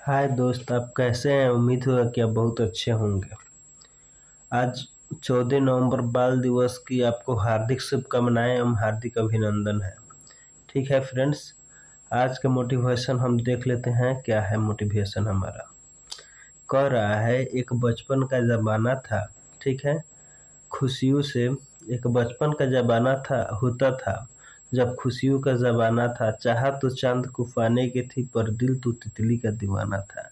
हाय दोस्त, आप कैसे हैं? उम्मीद है कि आप बहुत अच्छे होंगे। आज 14 नवंबर बाल दिवस की आपको हार्दिक शुभकामनाएं एवं हार्दिक अभिनंदन है। ठीक है फ्रेंड्स, आज का मोटिवेशन हम देख लेते हैं। क्या है मोटिवेशन हमारा? कह रहा है एक बचपन का ज़माना था। ठीक है, खुशियों से एक बचपन का ज़माना होता था जब खुशियों का ज़माना था। चाहा तो चांद को पाने की थी, पर दिल तो तितली का दीवाना था।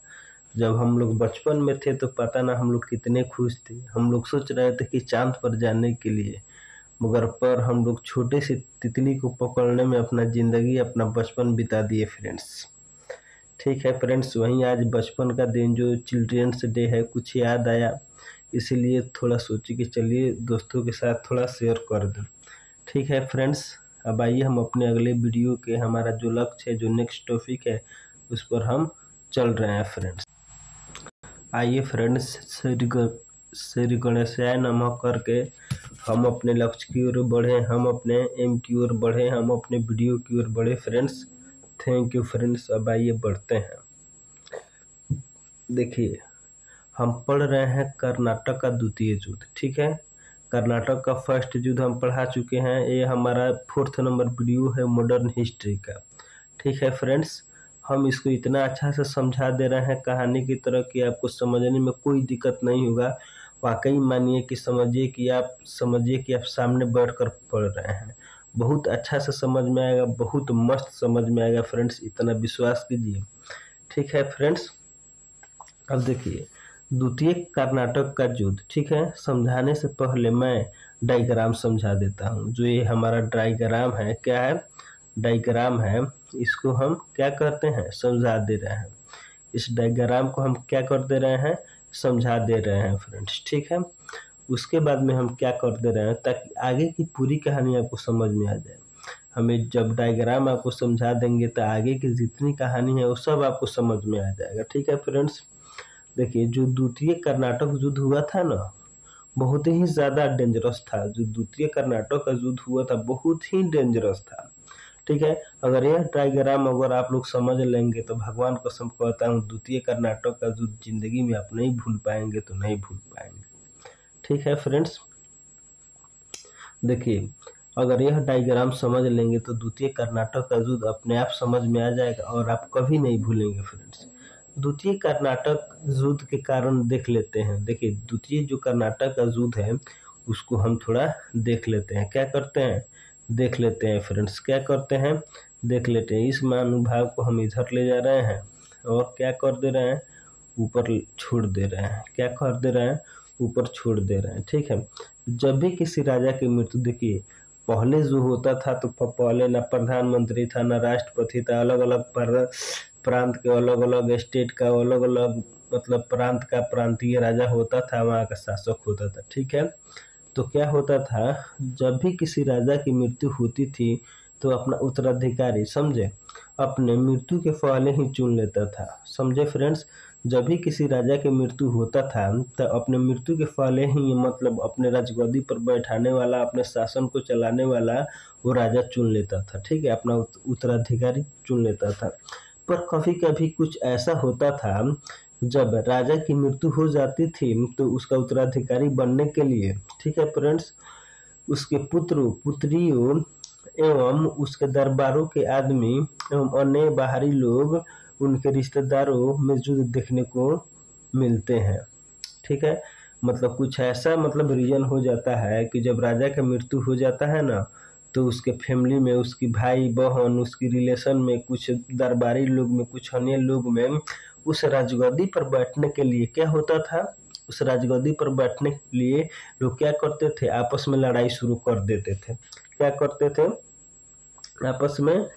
जब हम लोग बचपन में थे तो पता ना हम लोग कितने खुश थे। हम लोग सोच रहे थे कि चांद पर जाने के लिए, मगर पर हम लोग छोटे से तितली को पकड़ने में अपना ज़िंदगी, अपना बचपन बिता दिए फ्रेंड्स। ठीक है फ्रेंड्स, वहीं आज बचपन का दिन जो चिल्ड्रेंस डे है, कुछ याद आया, इसीलिए थोड़ा सोचे कि चलिए दोस्तों के साथ थोड़ा शेयर कर दूं। ठीक है फ्रेंड्स, अब आइए हम अपने अगले वीडियो के, हमारा जो लक्ष्य है, जो नेक्स्ट टॉपिक है, उस पर हम चल रहे हैं फ्रेंड्स। आइए फ्रेंड्स, श्री गणेशाय नमः करके हम अपने लक्ष्य की ओर बढ़े, हम अपने एम की ओर बढ़े, हम अपने वीडियो की ओर बढ़े फ्रेंड्स। Thank you friends. अब आइए बढ़ते हैं। देखिए, हम पढ़ रहे हैं कर्नाटक का द्वितीय युद्ध। ठीक है, कर्नाटक का फर्स्ट युद्ध हम पढ़ा चुके हैं। ये हमारा 4th नंबर वीडियो है मॉडर्न हिस्ट्री का। ठीक है फ्रेंड्स, हम इसको इतना अच्छा से समझा दे रहे हैं कहानी की तरह कि आपको समझने में कोई दिक्कत नहीं होगा। वाकई मानिए कि समझिए कि आप सामने बैठकर पढ़ रहे हैं। बहुत अच्छा से समझ में आएगा, बहुत मस्त समझ में आएगा फ्रेंड्स, इतना विश्वास कीजिए। ठीक है फ्रेंड्स, अब देखिए द्वितीय कर्नाटक का युद्ध। ठीक है, समझाने से पहले मैं डायग्राम समझा देता हूँ। जो ये हमारा डायग्राम है, क्या है? डायग्राम है। इसको हम क्या करते हैं? समझा दे रहे हैं। इस डायग्राम को हम क्या कर दे रहे हैं? समझा दे रहे हैं फ्रेंड्स। ठीक है, उसके बाद में हम क्या कर दे रहे हैं ताकि आगे की पूरी कहानी आपको समझ में आ जाए। हमें जब डायग्राम आपको समझा देंगे तो आगे की जितनी कहानी है वो सब आपको समझ में आ जाएगा। ठीक है फ्रेंड्स, देखिए जो द्वितीय कर्नाटक युद्ध हुआ था ना, बहुत ही ज़्यादा डेंजरस था। जो द्वितीय कर्नाटक का युद्ध हुआ था बहुत ही डेंजरस था। ठीक है, अगर यह डायग्राम अगर आप लोग समझ लेंगे तो भगवान कसम कहता हूँ, द्वितीय कर्नाटक का युद्ध जिंदगी में आप नहीं भूल पाएंगे तो नहीं भूल पाएंगे। ठीक है फ्रेंड्स, देखिए अगर यह डायग्राम समझ लेंगे तो द्वितीय कर्नाटक का युद्ध अपने आप समझ में आ जाएगा और आप कभी नहीं भूलेंगे फ्रेंड्स। द्वितीय कर्नाटक युद्ध के कारण देख लेते हैं। देखिए द्वितीय जो कर्नाटक का युद्ध है उसको हम थोड़ा देख लेते हैं। क्या करते हैं? देख लेते हैं फ्रेंड्स। क्या करते हैं? देख लेते हैं। इस महानुभाव को हम इधर ले जा रहे हैं और क्या कर दे रहे हैं? ऊपर छोड़ दे रहे हैं। क्या कर दे रहे हैं? ऊपर छोड़ दे रहे हैं। ठीक है, जब भी किसी राजा की मृत्यु, देखिए पहले जो होता था तो पहले ना प्रधानमंत्री था ना राष्ट्रपति था। अलग अलग प्रांत के, अलग अलग स्टेट का, अलग अलग मतलब प्रांत का प्रांतीय राजा होता था, वहाँ का शासक होता था। ठीक है, तो क्या होता था, जब भी किसी राजा की मृत्यु होती थी तो अपना उत्तराधिकारी, समझे, अपने मृत्यु के पहले ही चुन लेता था। समझे फ्रेंड्स, जब भी किसी राजा की मृत्यु होता था तो अपने मृत्यु के पहले ही, मतलब अपने राजगद्दी पर बैठाने वाला, अपने शासन को चलाने वाला वो राजा चुन लेता था। ठीक है, अपना उत्तराधिकारी चुन लेता था। पर कभी कभी कुछ ऐसा होता था, जब राजा की मृत्यु हो जाती थी तो उसका उत्तराधिकारी बनने के लिए, ठीक है फ्रेंड्स, उसके पुत्र पुत्रियों एवं उसके दरबारों के आदमी एवं अन्य बाहरी लोग उनके रिश्तेदारों में युद्ध देखने को मिलते हैं। ठीक है, मतलब कुछ ऐसा मतलब रीजन हो जाता है कि जब राजा का मृत्यु हो जाता है ना, तो उसके फैमिली में, उसकी भाई बहन, उसकी रिलेशन में, कुछ दरबारी लोग में, कुछ अन्य लोग में उस राजगद्दी पर बैठने के लिए क्या होता था, उस राजगद्दी पर बैठने के लिए लोग क्या करते थे? आपस में लड़ाई शुरू कर देते थे। क्या करते थे? आपस में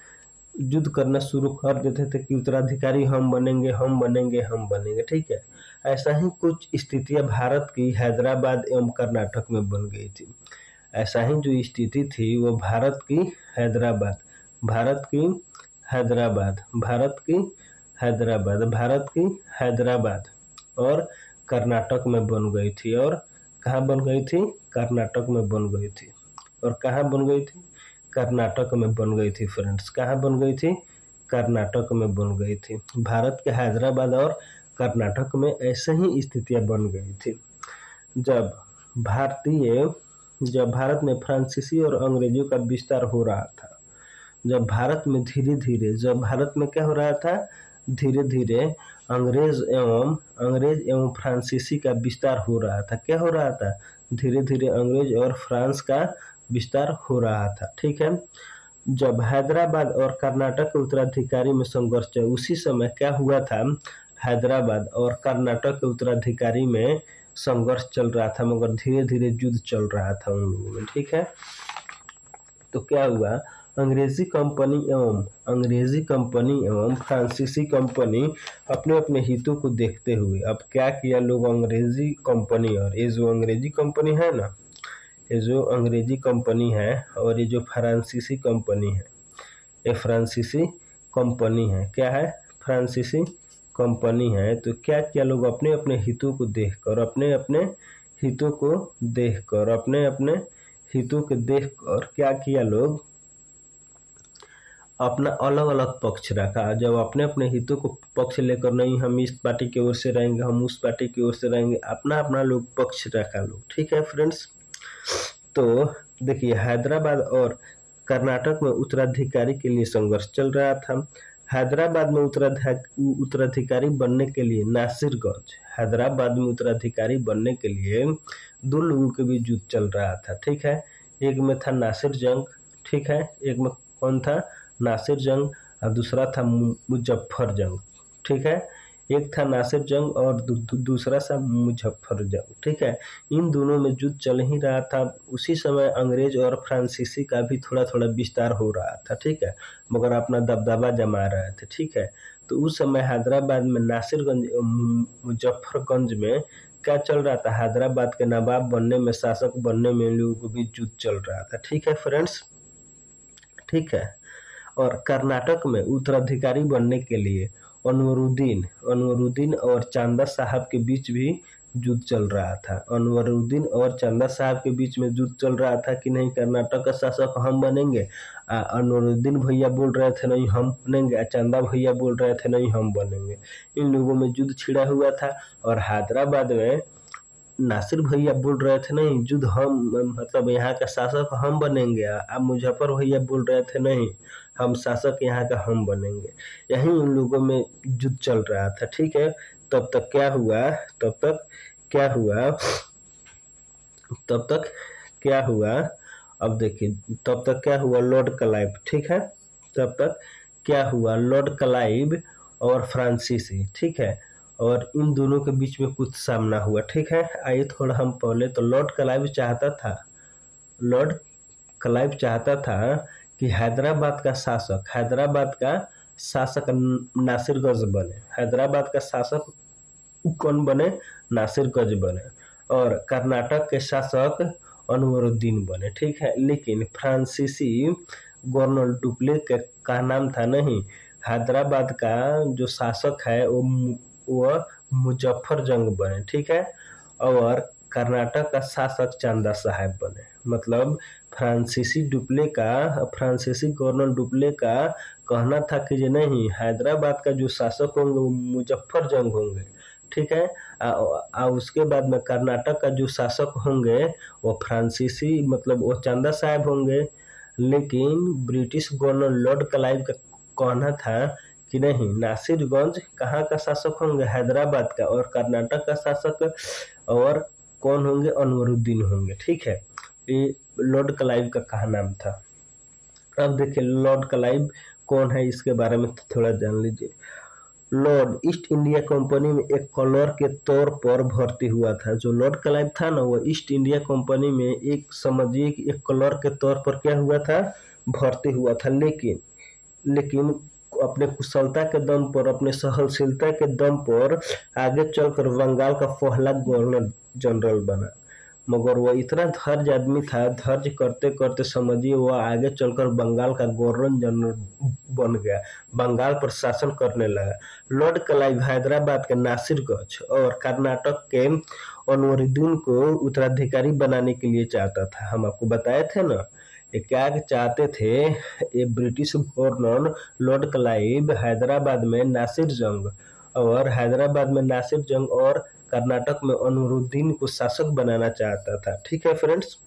युद्ध करना शुरू कर देते थे कि उत्तराधिकारी हम बनेंगे, हम बनेंगे, हम बनेंगे। ठीक है, ऐसा ही कुछ स्थितियां भारत की हैदराबाद एवं कर्नाटक में बन गई थी। ऐसा ही जो स्थिति थी वो भारत की हैदराबाद, भारत की हैदराबाद, भारत की हैदराबाद, भारत की हैदराबाद और कर्नाटक में बन गई थी। और कहाँ बन गई थी? कर्नाटक में बन गई थी। और कहाँ बन गई थी? कर्नाटक में बन गई थी फ्रेंड्स। कहाँ बन गई थी? कर्नाटक में बन गई थी। भारत के हैदराबाद और कर्नाटक में ऐसे ही स्थितियां बन गई थी। जब भारत में फ्रांसीसी और अंग्रेजों का विस्तार हो रहा था, जब भारत में क्या हो रहा था, धीरे धीरे अंग्रेज एवं फ्रांसीसी का विस्तार हो रहा था। क्या हो रहा था? धीरे धीरे अंग्रेज और फ्रांस का विस्तार हो रहा था। ठीक है। जब हैदराबाद और कर्नाटक के उत्तराधिकारी में संघर्ष चला, उसी समय क्या हुआ था, हैदराबाद और कर्नाटक के उत्तराधिकारी में संघर्ष चल रहा था, मगर धीरे धीरे युद्ध चल रहा था उन लोगों में। ठीक है। तो क्या हुआ, अंग्रेजी कंपनी एवं फ्रांसीसी कंपनी अपने अपने हितों को देखते हुए अब क्या किया लोग, अंग्रेजी कंपनी और ये जो अंग्रेजी कंपनी है ना, ये जो अंग्रेजी कंपनी है और ये जो फ्रांसीसी कंपनी है, ये फ्रांसीसी कंपनी है। क्या है? फ्रांसीसी कंपनी है। तो क्या किया लोग, अपने अपने हितों को देखकर क्या किया लोग, अपना अलग अलग पक्ष रखा। जब अपने अपने हितों को पक्ष लेकर, नहीं हम इस पार्टी की ओर से रहेंगे, हम उस पार्टी की ओर से रहेंगे, अपना अपना लोग पक्ष रखा लोग। ठीक है फ्रेंड्स। तो देखिए, हैदराबाद और कर्नाटक में उत्तराधिकारी के लिए संघर्ष चल रहा था। हैदराबाद में उत्तराधिकारी बनने के लिए हैदराबाद में उत्तराधिकारी बनने के लिए दो लोगों के बीच युद्ध चल रहा था। ठीक है। एक में था नासिर जंग। ठीक है। एक में कौन था? नासिर जंग, और दूसरा था मुजफ्फर जंग। ठीक है। एक था नासिर जंग और दूसरा था मुजफ्फर जंग। ठीक है। इन दोनों में युद्ध चल ही रहा था। उसी समय अंग्रेज और फ्रांसीसी का भी थोड़ा थोड़ा विस्तार हो रहा था। ठीक है। मगर अपना दबदबा जमा रहे थे। ठीक है। तो उस समय हैदराबाद में नासिरगंज, मुजफ्फरगंज में क्या चल रहा था, हैदराबाद के नवाब बनने में, शासक बनने में लोगों को भी युद्ध चल रहा था। ठीक है फ्रेंड्स। ठीक है। और कर्नाटक में उत्तराधिकारी बनने के लिए अनवरुद्दीन और चांदा साहब के बीच भी युद्ध चल रहा था। अनवरुद्दीन और चांदा साहब के बीच में युद्ध चल रहा था कि नहीं कर्नाटक का शासक हम बनेंगे। अनवरुद्दीन भैया बोल रहे थे नहीं हम बनेंगे, चांदा भैया बोल रहे थे नहीं हम बनेंगे। इन लोगों में युद्ध छिड़ा हुआ था। और हैदराबाद में नासिर भैया बोल रहे थे नहीं युद्ध हम, मतलब यहाँ का शासक हम बनेंगे। अब मुजफ्फर भैया बोल रहे थे नहीं हम शासक यहाँ का हम बनेंगे। यही उन लोगों में युद्ध चल रहा था। ठीक है। तब तक क्या हुआ, अब देखिए, तब तक क्या हुआ, लॉर्ड क्लाइव। ठीक है। तब तक क्या हुआ, लॉर्ड क्लाइव और फ्रांसीसी। ठीक है। और इन दोनों के बीच में कुछ सामना हुआ। ठीक है। आइए थोड़ा हम पहले, तो लॉर्ड क्लाइव चाहता था कि हैदराबाद का शासक नासिरगंज बने। हैदराबाद का शासक कौन बने? नासिरगंज बने। और कर्नाटक के शासक अनवरुद्दीन बने। ठीक है। लेकिन फ्रांसीसी गवर्नर डुप्ले का नाम था नहीं, हैदराबाद का जो शासक है वो मुजफ्फर जंग बने। ठीक है। और कर्नाटक का शासक चांदा साहब बने। मतलब फ्रांसीसी गवर्नर डुप्ले का कहना था कि नहीं, हैदराबाद का जो शासक होंगे वो मुजफ्फर जंग होंगे। ठीक है। उसके बाद में कर्नाटक का जो शासक होंगे वो फ्रांसीसी, मतलब वो चांदा साहब होंगे। लेकिन ब्रिटिश गवर्नर लॉर्ड क्लाइव का कहना था कि नहीं, नासिरगंज कहाँ का शासक होंगे? हैदराबाद का। और कर्नाटक का शासक और कौन होंगे? अनवरुद्दीन होंगे। ठीक है। ये लॉर्ड क्लाइव का कहा नाम था। अब देखिए लॉर्ड क्लाइव कौन है, इसके बारे में थोड़ा जान लीजिए। लॉर्ड ईस्ट इंडिया कंपनी में एक क्लर्क के तौर पर भर्ती हुआ था। जो लॉर्ड क्लाइव था ना, वो ईस्ट इंडिया कंपनी में एक, समझिए कि एक क्लर्क के तौर पर क्या हुआ था, भर्ती हुआ था। लेकिन अपने कुशलता के दम पर, अपने सहनशीलता के दम पर आगे चलकर बंगाल का पहला गवर्नर जनरल बना। मगर वह इतना धैर्य आदमी था, धैर्य करते करते समझिए वह आगे चलकर बंगाल का गवर्नर जनरल बन गया, बंगाल पर शासन करने लगा। लॉर्ड क्लाइव हैदराबाद के नासिरगंज और कर्नाटक के अनवरुद्दीन को उत्तराधिकारी बनाने के लिए चाहता था। हम आपको बताए थे ना, ये क्या चाहते थे, ये British governor Lord Clive Hyderabad में नासिर जंग और कर्नाटक में अनवरुद्दीन को शासक बनाना चाहता था। ठीक है फ्रेंड्स,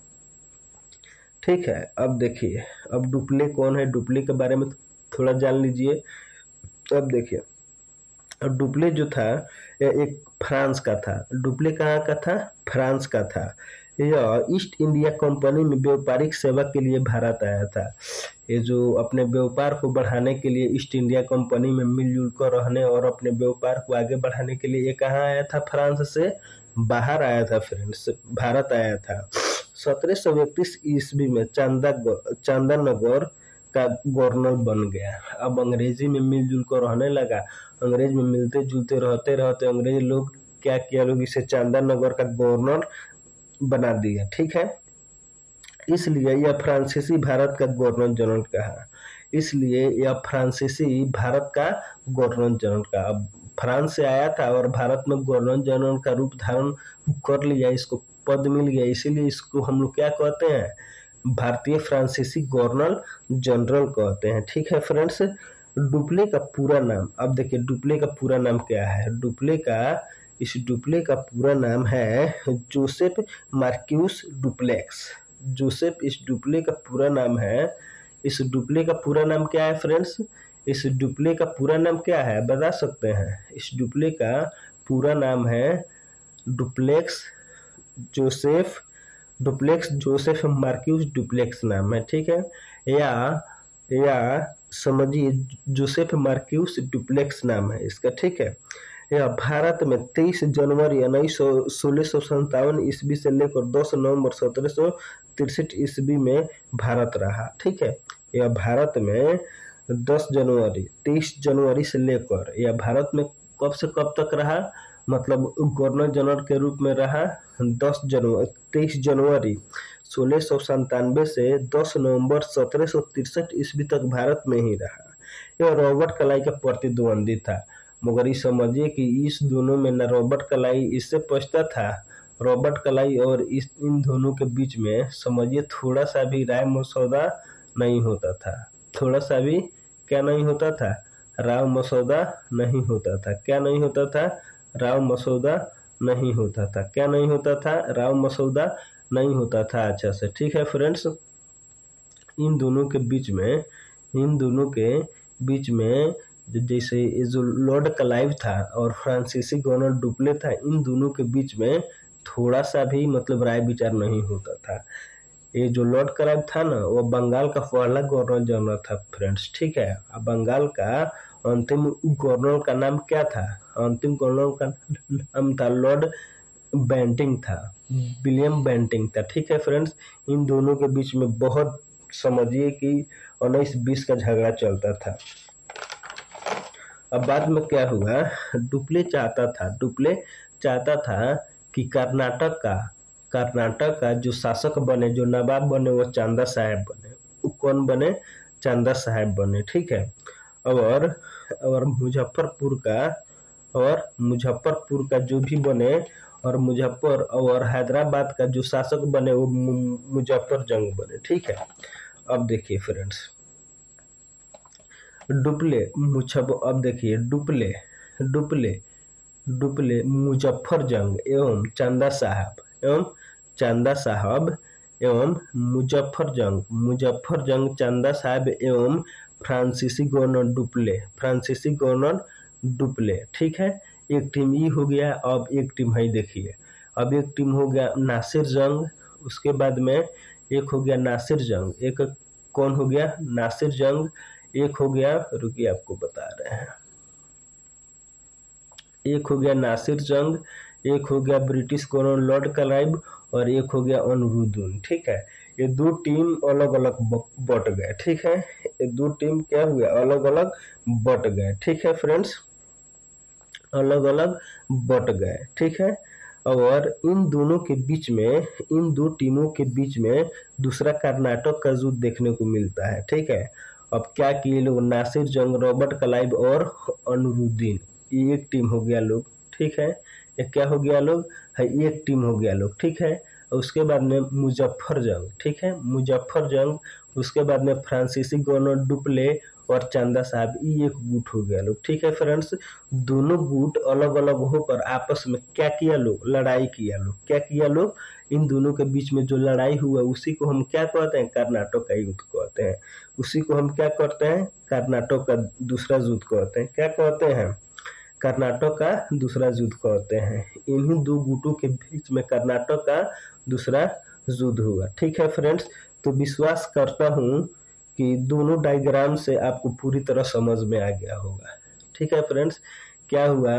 ठीक है। अब देखिए, अब डुप्ले कौन है, डुप्ले के बारे में थोड़ा जान लीजिए। अब देखिए, अब डुप्ले जो था यह एक फ्रांस का था। डुप्ले कहाँ का था, फ्रांस का था। यह ईस्ट इंडिया कंपनी में व्यापारिक सेवा के लिए भारत आया था। ये जो अपने व्यापार को बढ़ाने के लिए ईस्ट इंडिया कंपनी में मिलजुल कर रहने और अपने व्यापार को आगे बढ़ाने के लिए ये कहाँ आया था, फ्रांस से बाहर आया था फ्रेंड्स, भारत आया था। 1731 ईस्वी में चांदानगर का गवर्नर बन गया। अब अंग्रेजी में मिलजुल कर रहने लगा। अंग्रेज में मिलते जुलते रहते रहते अंग्रेज लोग क्या किया, लोग इसे चांदानगर का गवर्नर बना दिया। ठीक है, इसलिए यह फ्रांसीसी भारत का गवर्नर जनरल कहा। इसलिए यह फ्रांसीसी भारत का गवर्नर जनरल का, अब फ्रांस से आया था और भारत में गवर्नर जनरल का रूप धारण कर लिया, इसको पद मिल गया, इसीलिए इसको हम लोग क्या कहते हैं, भारतीय फ्रांसीसी गवर्नर जनरल कहते हैं। ठीक है फ्रेंड्स, डुप्ले का पूरा नाम, अब देखिए डुप्ले का पूरा नाम क्या है। इस डुप्ले का पूरा नाम है जोसेफ मार्क्यूस डुप्लेक्स। इस डुप्ले का पूरा नाम है। इस डुप्ले का पूरा नाम क्या है फ्रेंड्स, इस डुप्ले का पूरा नाम क्या है, बता सकते हैं। इस डुप्ले का पूरा नाम है डुप्लेक्स जोसेफ मार्क्यूस डुप्लेक्स नाम है। ठीक है, या समझिए जोसेफ मार्क्यूस डुप्लेक्स नाम है इसका। ठीक है, यह भारत में 23 जनवरी 1657 ईस्वी से लेकर 10 नवंबर 1763 ईस्वी में भारत रहा। ठीक है, यह भारत में 23 जनवरी से लेकर यह भारत में कब से कब तक रहा, मतलब गवर्नर जनरल के रूप में रहा 23 जनवरी 1697 से 10 नवंबर 1763 ईस्वी तक भारत में ही रहा। यह रॉबर्ट क्लाइव का प्रतिद्वंदी था, मगर ये समझिए कि इस दोनों में न रॉबर्ट क्लाइव इससे पछता था। रॉबर्ट क्लाइव और इन दोनों के बीच में समझिए थोड़ा सा भी राय मसौदा नहीं होता था। थोड़ा सा भी क्या नहीं होता था, राय मसौदा नहीं होता था। क्या नहीं होता था, राय मसौदा नहीं होता था। क्या नहीं होता था, राय मसौदा नहीं होता था। अच्छा से, ठीक है फ्रेंड्स, इन दोनों के बीच में जैसे जो लॉर्ड क्लाइव था और फ्रांसीसी गवर्नर डुप्ले था, इन दोनों के बीच में थोड़ा सा भी मतलब राय विचार नहीं होता था। ये जो लॉर्ड क्लाइव था ना, वो बंगाल का पहला गवर्नर जनरल था फ्रेंड्स। ठीक है, बंगाल का अंतिम गवर्नर का नाम क्या था, अंतिम गवर्नर का नाम था लॉर्ड बेंटिंग था, विलियम बेंटिंग था। ठीक है फ्रेंड्स, इन दोनों के बीच में बहुत समझिए कि 19-20 का झगड़ा चलता था। अब बाद में क्या हुआ, डुप्ले चाहता था कि कर्नाटक का जो शासक बने, जो नवाब बने, वो चांदा साहब बने। वो कौन बने, चांदा साहब बने। ठीक है, और मुजफ्फरपुर का जो भी बने, और मुजफ्फर और हैदराबाद का जो शासक बने वो मुजफ्फर जंग बने। ठीक है, अब देखिए फ्रेंड्स, अब देखिए डुप्ले मुजफ्फर जंग एवं मुजफ्फर जंग चांदा साहब एवं फ्रांसीसी गवर्नर डुप्ले। ठीक है, एक टीम ये हो गया। अब एक टीम है, देखिए, अब एक टीम हो गया नासिर जंग, उसके बाद में एक हो गया नासिर जंग, एक कौन हो गया, नासिर जंग, एक हो गया, रुकिए आपको बता रहे हैं, एक हो गया नासिर जंग, एक हो गया ब्रिटिश गवर्नर लॉर्ड क्लाइव, और एक हो गया अनवरुद्दीन। ठीक है, ये दो टीम अलग अलग बट गए। ठीक है, ये दो टीम क्या हुआ, अलग अलग बट गए। ठीक है फ्रेंड्स, अलग अलग बट गए। ठीक है, और इन दो टीमों के बीच में दूसरा कर्नाटक का युद्ध देखने को मिलता है। ठीक है, अब क्या किए लोग, नासिर जंग, रॉबर्ट क्लाइव और अनवरुद्दीन, ये एक टीम हो गया लोग। ठीक है, ये क्या हो गया लोग, है एक टीम हो गया लोग। ठीक है, उसके बाद में मुजफ्फर जंग, ठीक है, मुजफ्फर जंग। उसके बाद में फ्रांसीसी गवर्नर डुप्ले और चांदा साहब, ये एक गुट हो गया लोग, ठीक है फ्रेंड्स। दोनों गुट अलग अलग होकर आपस में क्या किया लोग, लड़ाई किया लोग, क्या किया लोग, इन दोनों के बीच में जो लड़ाई हुआ उसी को हम क्या कहते हैं, कर्नाटक का युद्ध कहते हैं। उसी को हम क्या करते हैं, कर्नाटक का दूसरा युद्ध कहते हैं। क्या कहते हैं, कर्नाटक का दूसरा युद्ध कहते हैं। इन्हीं दो गुटों के बीच में कर्नाटक का दूसरा युद्ध हुआ, ठीक है फ्रेंड्स। तो विश्वास करता हूँ कि दोनों डायग्राम से आपको पूरी तरह समझ में आ गया होगा, ठीक है फ्रेंड्स। क्या हुआ,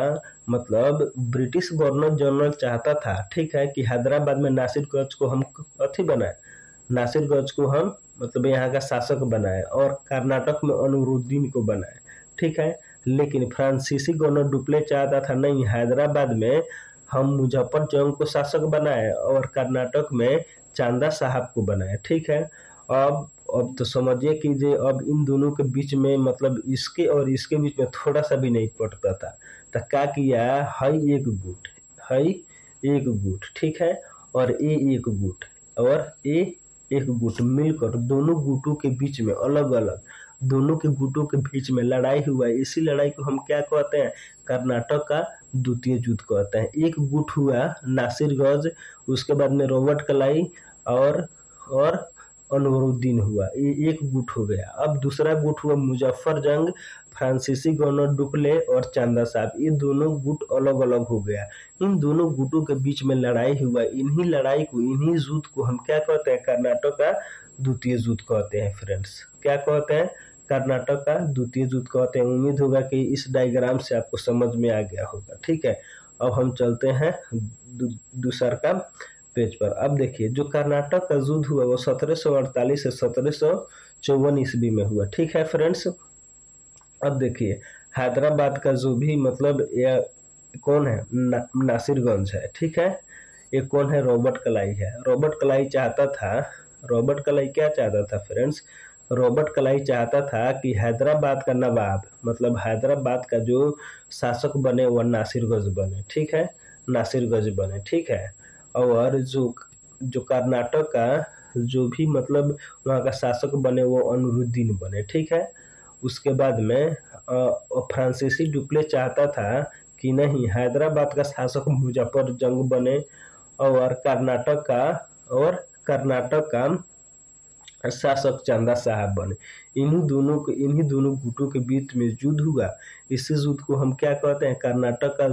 मतलब ब्रिटिश गवर्नर जनरल चाहता था, ठीक है, कि हैदराबाद में नासिरगंज को हम अथी बनाए, नासिरगंज को हम मतलब यहाँ का शासक बनाए, और कर्नाटक में अनवरुद्दीन को बनाए, ठीक है। लेकिन फ्रांसीसी गवर्नर डुप्ले चाहता था नहीं, हैदराबाद में हम मुजफ्फर जंग को शासक बनाए और कर्नाटक में चांदा साहब को बनाए, ठीक है। अब तो समझिए कि अब इन दोनों के बीच में मतलब इसके और इसके बीच में थोड़ा सा भी नहीं पड़ता था। तो क्या किया, हई एक गुट, हई एक गुट, ठीक है, और ए एक गुट और ए एक गुट मिलकर दोनों गुटों के बीच में अलग अलग दोनों के गुटों के बीच में लड़ाई हुआ। इसी लड़ाई को हम क्या कहते हैं, कर्नाटक का द्वितीय युद्ध कहते हैं। एक गुट हुआ नासिरगंज, उसके बाद में रॉबर्ट क्लाई और अनवरुद्दीन हुआ, ये एक गुट हो गया। अब दूसरा गुट हुआ मुजफ्फर जंग, फ्रांसीसी गवर्नर डुप्ले और चांदा साहब, ये दोनों गुट अलग अलग हो गया। इन दोनों गुटों के बीच में लड़ाई हुआ। इन्हीं लड़ाई को, इन्हीं युद्ध को हम क्या कहते हैं, कर्नाटक का द्वितीय युद्ध कहते हैं फ्रेंड्स। क्या कहते हैं, कर्नाटक का द्वितीय युद्ध कहते हैं। उम्मीद होगा कि इस डायग्राम से आपको समझ में आ गया होगा, ठीक है। अब हम चलते हैं दूसरा का पेज पर। अब देखिए, जो कर्नाटक का युद्ध हुआ वो 1748 से 1754 ईस्वी में हुआ, ठीक है फ्रेंड्स। अब देखिए, हैदराबाद का जो भी मतलब यह कौन है, नासिरगंज है, ठीक है। ये कौन है, रॉबर्ट क्लाई है। रॉबर्ट क्लाई चाहता था, रॉबर्ट क्लाई क्या चाहता था फ्रेंड्स, रॉबर्ट क्लाई चाहता था कि हैदराबाद का नवाब, मतलब हैदराबाद का जो शासक बने वह नासिरगंज बने, ठीक है, नासिरगंज बने, ठीक है। और जो कर्नाटक का जो भी मतलब वहाँ का शासक बने वो अनवरुद्दीन बने, ठीक है। उसके बाद में फ्रांसीसी डुप्ले चाहता था कि नहीं, हैदराबाद का शासक मुजफ्फर जंग बने और कर्नाटक का शासक चांदा साहब बने। इन्हीं दोनों गुटों के बीच में युद्ध हुआ। इस युद्ध को हम क्या कहते हैं, कर्नाटक का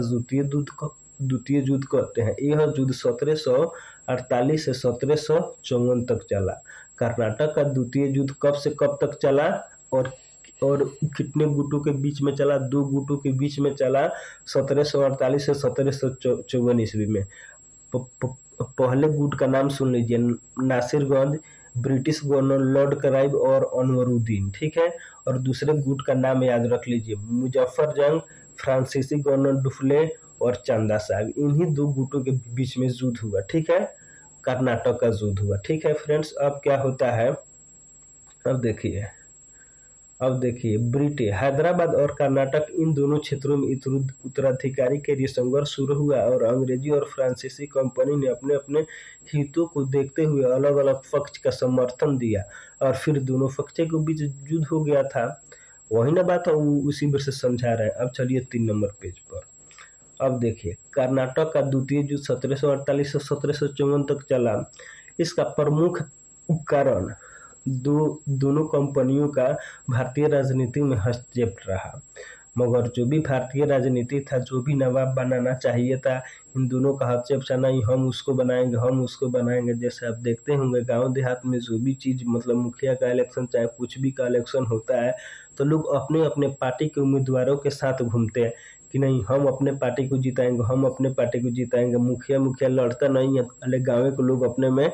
द्वितीय युद्ध कहते हैं। यह युद्ध 1748 से 1754 तक चला। कर्नाटक का द्वितीय युद्ध कब से कब तक चला और कितने गुटों के बीच में चला, दो गुटों के बीच में चला, 1748 से 1754 ईस्वी में। पहले गुट का नाम सुन लीजिए, Nasriganj, British governor Lord Clive और अनवरुद्दीन, ठीक है। और दूसरे गुट का नाम याद रख लीजिए, मुजफ्फर जंग, फ्रांसीसी गवर्नर डुप्ले और चांदा साहब। इन्हीं दो गुटों के बीच में युद्ध हुआ, ठीक है, कर्नाटक का युद्ध हुआ, ठीक है फ्रेंड्स। अब क्या होता है, अब देखिए ब्रिटेन, हैदराबाद और कर्नाटक, इन दोनों क्षेत्रों में उत्तराधिकारी के लिए संघर्ष शुरू हुआ और अंग्रेजी और फ्रांसीसी कंपनी ने अपने अपने हितों को देखते हुए अलग अलग पक्ष का समर्थन दिया और फिर दोनों पक्षों के बीच युद्ध हो गया था। वही ना बात है, उसी में से समझा रहे हैं। अब चलिए 3 नंबर पेज पर। अब देखिए, कर्नाटक का द्वितीय युद्ध 1748 से 1754 तक चला। इसका प्रमुख कारण दोनों कंपनियों का भारतीय राजनीति में हस्तक्षेप रहा। मगर जो भी भारतीय राजनीति था, जो भी नवाब बनाना चाहिए था, इन दोनों का हस्तक्षेप था, नहीं हम उसको बनाएंगे, हम उसको बनाएंगे। जैसे आप देखते होंगे गांव देहात में जो भी चीज़ मतलब मुखिया का इलेक्शन चाहे कुछ भी का इलेक्शन होता है तो लोग अपने अपने पार्टी के उम्मीदवारों के साथ घूमते हैं कि नहीं हम अपने पार्टी को जिताएंगे, हम अपने पार्टी को जिताएंगे। मुखिया लड़ता नहीं है, पहले गाँव के लोग अपने में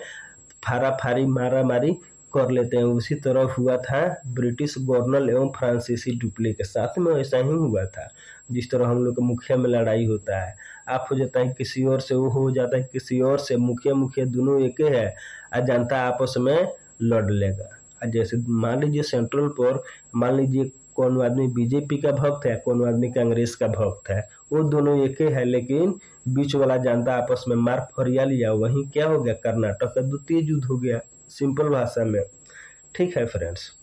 फाराफारी मारामारी कर लेते हैं। उसी तरह हुआ था ब्रिटिश गवर्नर एवं फ्रांसीसी डुप्ले के साथ में, ऐसा ही हुआ था। जिस तरह हम लोग के मुखिया में लड़ाई होता है, आप हो जाता है किसी और से, वो हो जाता है किसी और से, मुखिया दोनों एक है, जनता आपस में लड़ लेगा। जैसे मान लीजिए सेंट्रल पर मान लीजिए कौन आदमी बीजेपी का भक्त है, कौन आदमी कांग्रेस का भक्त है, वो दोनों एक ही है, लेकिन बीच वाला जनता आपस में मार फरिया लिया, वहीं क्या हो गया, कर्नाटक का द्वितीय युद्ध हो गया, सिंपल भाषा में। ठीक है फ्रेंड्स,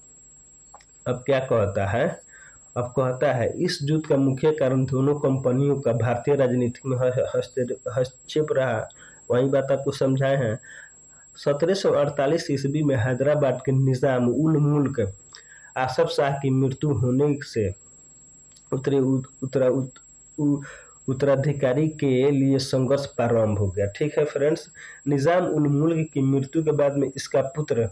अब क्या कहता है, अब कहता है इस युद्ध का मुख्य कारण दोनों कंपनियों का भारतीय राजनीति में हस्तक्षेप रहा। वही बात आपको समझाए हैं। 1748 ईस्वी में हैदराबाद के निजाम उल मुल्क आसफ शाह की मृत्यु होने से उत्तराधिकारी के लिए संघर्ष प्रारंभ हो गया। ठीक है फ्रेंड्स, निजाम उल मुल्क की मृत्यु के बाद में इसका पुत्र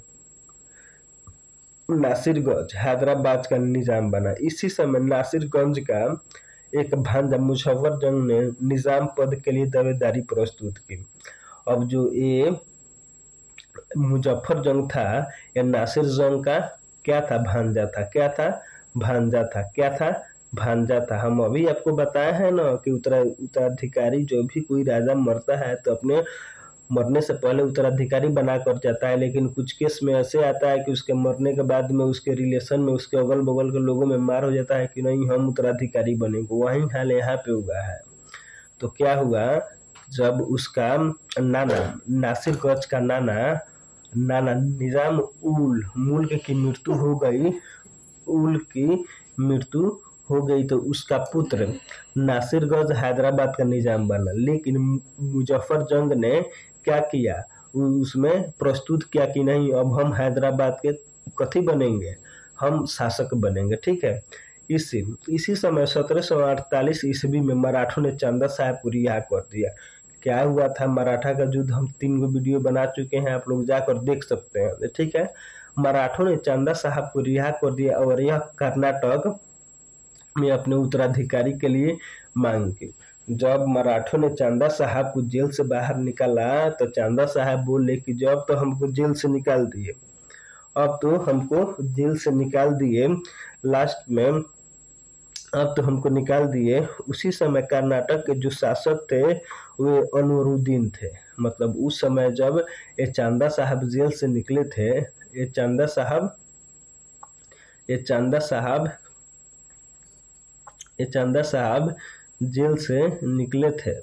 नासिरगंज हैदराबाद का निजाम बना। इसी समय नासिरगंज का एक भांजा मुजफ्फर जंग ने निजाम पद के लिए दावेदारी प्रस्तुत की। अब जो ये मुजफ्फर जंग था, या नासिर जंग का क्या था, भांजा था। क्या था, भांजा था। क्या था, भांजा था। हम अभी आपको बताए हैं ना कि उत्तराधिकारी जो भी कोई राजा मरता है तो अपने मरने से पहले उत्तराधिकारी बना कर जाता है, लेकिन कुछ केस में ऐसे आता है कि उसके मरने के बाद में उसके रिलेशन में, उसके अगल बगल के लोगों में मार हो जाता है कि नहीं हम उत्तराधिकारी बनेंगे। वही हाल यहाँ पे हुआ है। तो क्या हुआ, जब उसका नाना नासिरगंज का नाना निजाम उल मुल्क की मृत्यु हो गई, उल की मृत्यु हो गई, तो उसका पुत्र नासिरगंज हैदराबाद का निजाम बना। लेकिन मुजफ्फर जंग ने क्या किया, उसमें प्रस्तुत किया कि नहीं अब हम हैदराबाद के कथी बनेंगे, हम शासक बनेंगे। ठीक है, इसी समय 1748 ईस्वी में मराठों ने चंदा साहब को रिहा कर दिया। क्या हुआ था, मराठा का युद्ध हम 3 वीडियो बना चुके हैं, आप लोग जाकर देख सकते हैं। ठीक है, मराठों ने चंदा साहब को रिहा कर दिया और यह कर्नाटक में अपने उत्तराधिकारी के लिए मांग की। जब मराठों ने चंदा साहब को जेल से बाहर निकाला तो चंदा साहब बोले कि जब तो हमको जेल से निकाल दिए, अब तो हमको जेल से निकाल दिए, लास्ट में अब तो हमको निकाल दिए। उसी समय कर्नाटक के जो शासक थे वे अनवरुद्दीन थे। मतलब उस समय जब ये चंदा साहब जेल से निकले थे, ये चंदा साहब जेल से निकले थे,